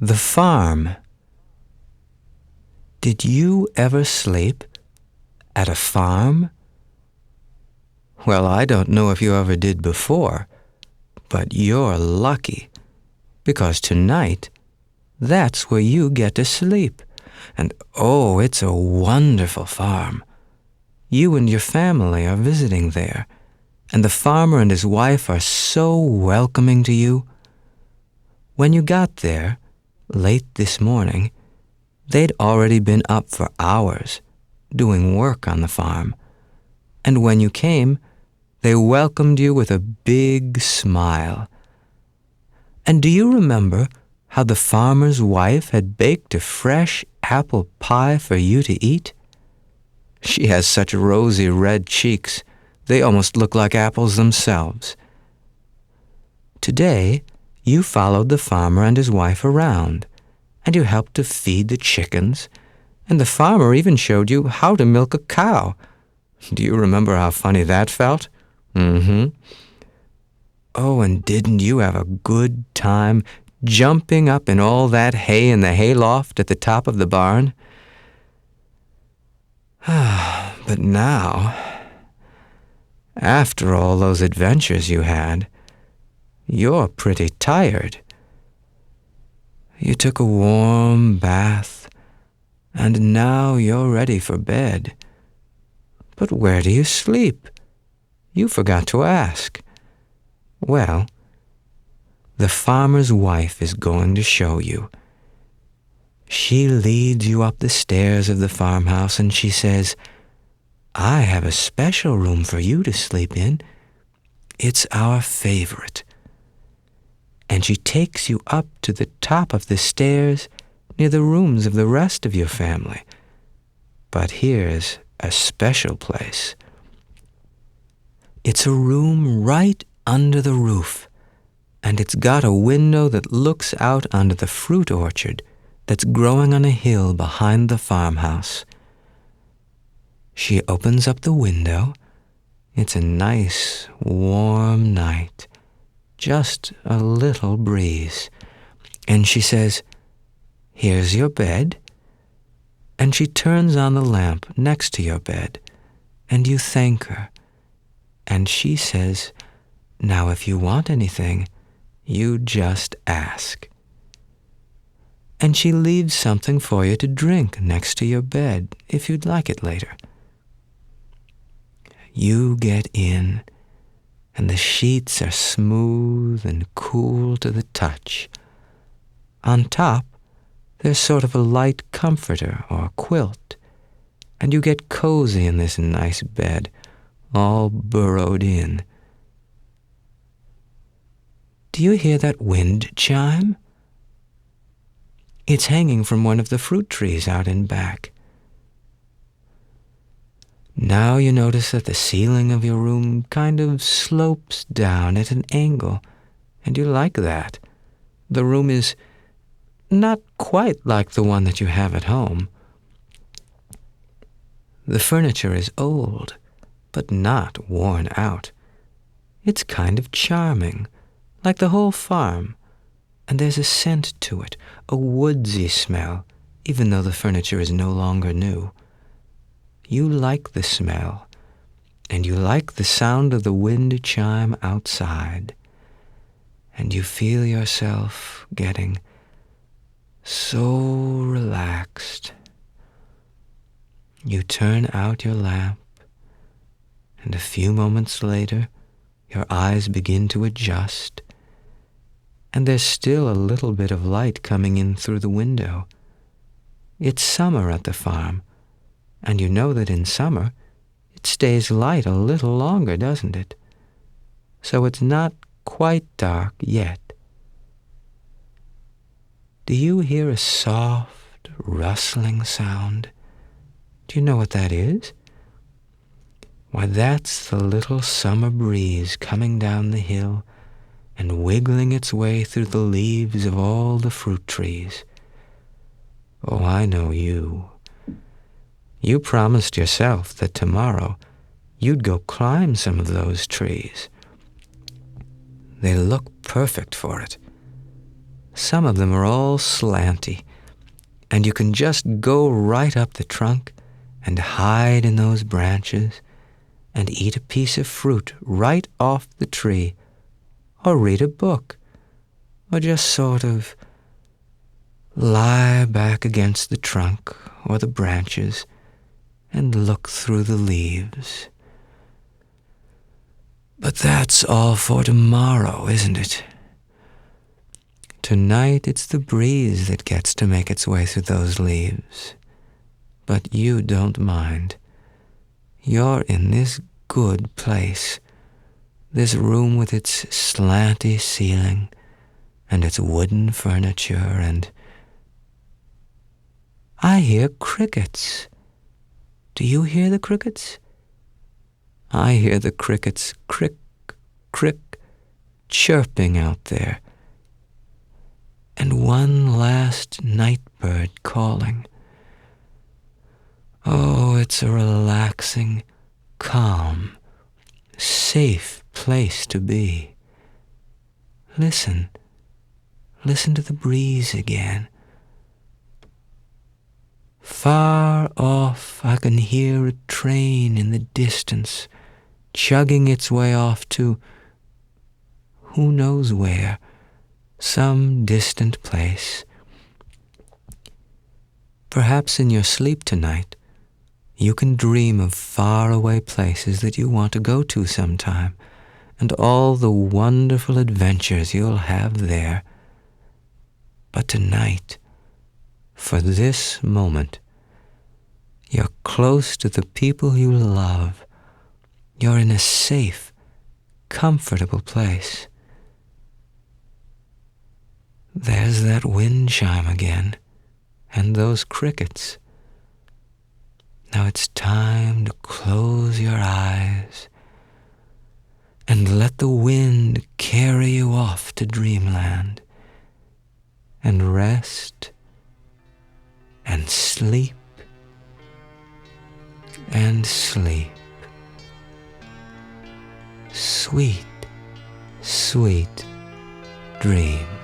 The farm. Did you ever sleep at a farm? Well, I don't know if you ever did before, but you're lucky, because tonight, that's where you get to sleep. And oh, it's a wonderful farm. You and your family are visiting there, and the farmer and his wife are so welcoming to you. When you got there, late this morning, they'd already been up for hours, doing work on the farm. And when you came, they welcomed you with a big smile. And do you remember how the farmer's wife had baked a fresh apple pie for you to eat? She has such rosy red cheeks, they almost look like apples themselves. Today, you followed the farmer and his wife around, and you helped to feed the chickens, and the farmer even showed you how to milk a cow. Do you remember how funny that felt? Mm-hmm. Oh, and didn't you have a good time jumping up in all that hay in the hayloft at the top of the barn? But now, after all those adventures you had, you're pretty tired. You took a warm bath, and now you're ready for bed. But where do you sleep? You forgot to ask. Well, the farmer's wife is going to show you. She leads you up the stairs of the farmhouse and she says, "I have a special room for you to sleep in. It's our favorite." And she takes you up to the top of the stairs near the rooms of the rest of your family. But here's a special place. It's a room right under the roof, and it's got a window that looks out onto the fruit orchard that's growing on a hill behind the farmhouse. She opens up the window. It's a nice, warm night, just a little breeze. And she says, "Here's your bed." And she turns on the lamp next to your bed, and you thank her. And she says, "Now if you want anything, you just ask." And she leaves something for you to drink next to your bed, if you'd like it later. You get in, and the sheets are smooth and cool to the touch. On top, there's sort of a light comforter or quilt, and you get cozy in this nice bed, all burrowed in. Do you hear that wind chime? It's hanging from one of the fruit trees out in back. Now you notice that the ceiling of your room kind of slopes down at an angle, and you like that. The room is not quite like the one that you have at home. The furniture is old, but not worn out. It's kind of charming, like the whole farm, and there's a scent to it, a woodsy smell, even though the furniture is no longer new. You like the smell, and you like the sound of the wind chime outside, and you feel yourself getting so relaxed. You turn out your lamp, and a few moments later, your eyes begin to adjust, and there's still a little bit of light coming in through the window. It's summer at the farm, and you know that in summer, it stays light a little longer, doesn't it? So it's not quite dark yet. Do you hear a soft, rustling sound? Do you know what that is? Why, that's the little summer breeze coming down the hill and wiggling its way through the leaves of all the fruit trees. Oh, I know you. You promised yourself that tomorrow you'd go climb some of those trees. They look perfect for it. Some of them are all slanty, and you can just go right up the trunk and hide in those branches and eat a piece of fruit right off the tree, or read a book, or just sort of lie back against the trunk or the branches and look through the leaves. But that's all for tomorrow, isn't it? Tonight it's the breeze that gets to make its way through those leaves. But you don't mind. You're in this good place, this room with its slanty ceiling and its wooden furniture, and I hear crickets. Do you hear the crickets? I hear the crickets crick, crick, chirping out there, and one last night bird calling. Oh, it's a relaxing, calm, safe place to be. Listen to the breeze again. Far off I can hear a train in the distance, chugging its way off to who knows where, some distant place. Perhaps in your sleep tonight, you can dream of faraway places that you want to go to sometime, and all the wonderful adventures you'll have there. But tonight, for this moment, you're close to the people you love. You're in a safe, comfortable place. There's that wind chime again, and those crickets. Now it's time to close your eyes and let the wind carry you off to dreamland, and rest and sleep and sleep. Sweet, sweet dreams.